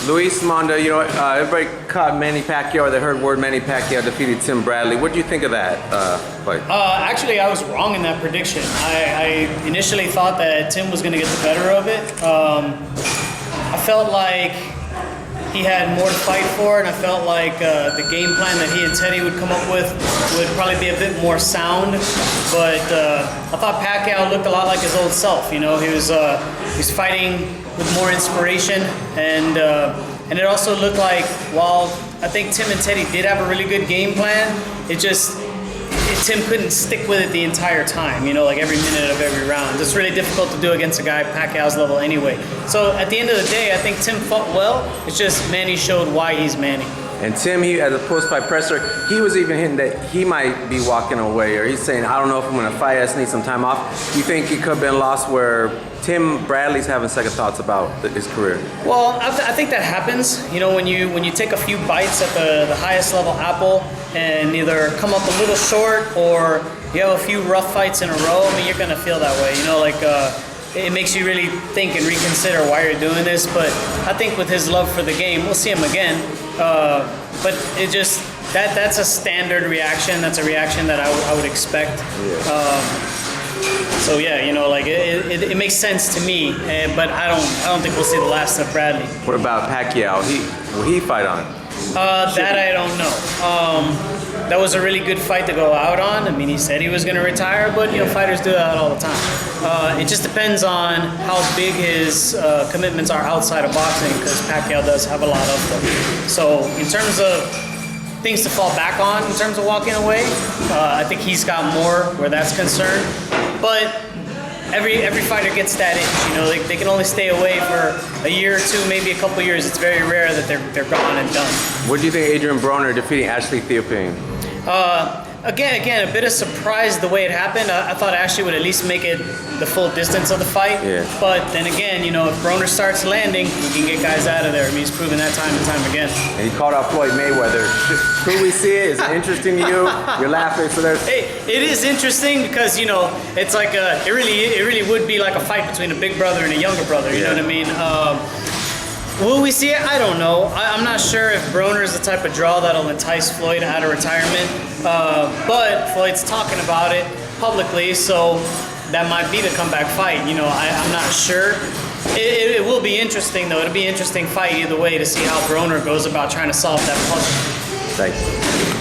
Luis Monda, you know, everybody caught Manny Pacquiao, or they heard word Manny Pacquiao defeated Tim Bradley. What do you think of that fight? Actually, I was wrong in that prediction. I initially thought that Tim was going to get the better of it. I felt like he had more to fight for, and I felt like the game plan that he and Teddy would come up with would probably be a bit more sound. But I thought Pacquiao looked a lot like his old self. You know, he's fighting with more inspiration, and it also looked like, while I think Tim and Teddy did have a really good game plan, Tim couldn't stick with it the entire time, you know, like every minute of every round. It's really difficult to do against a guy Pacquiao's level anyway. So at the end of the day, I think Tim fought well. It's just Manny showed why he's Manny. And Tim, he at the post-fight presser, he was even hinting that he might be walking away, or he's saying, I don't know if I'm going to fight, I just need some time off. You think it could have been lost where Tim Bradley's having second thoughts about his career? Well, I think that happens. You know, when you take a few bites at the highest level apple and either come up a little short or you have a few rough fights in a row, I mean, you're going to feel that way. You know, like it makes you really think and reconsider why you're doing this. But I think with his love for the game, we'll see him again. But it just, that's a standard reaction. That's a reaction that I would expect. Yeah. So yeah, you know, like it makes sense to me, but I don't think we'll see the last of Bradley. What about Pacquiao? Will he fight on? That I don't know. That was a really good fight to go out on. I mean, he said he was going to retire, but you know, fighters do that all the time. It just depends on how big his commitments are outside of boxing, because Pacquiao does have a lot of them. So in terms of things to fall back on in terms of walking away, I think he's got more where that's concerned. But every fighter gets that itch, you know. They can only stay away for a year or two, maybe a couple years. It's very rare that they're gone and done. What do you think Adrien Broner defeating Ashley Theophane? Again, a bit of surprise the way it happened. I thought Ashley would at least make it the full distance of the fight. Yeah. But then again, you know, if Broner starts landing, he can get guys out of there. I mean, he's proven that time and time again. And he called out Floyd Mayweather. Could we see it? Is it interesting to you? You're laughing, so there's... Hey, it is interesting because, you know, it's like it really would be like a fight between a big brother and a younger brother. You know what I mean? Will we see it? I don't know. I'm not sure if Broner is the type of draw that'll entice Floyd out of retirement. But Floyd's talking about it publicly, so that might be the comeback fight. You know, I'm not sure. It will be interesting, though. It'll be an interesting fight either way to see how Broner goes about trying to solve that puzzle. Thanks.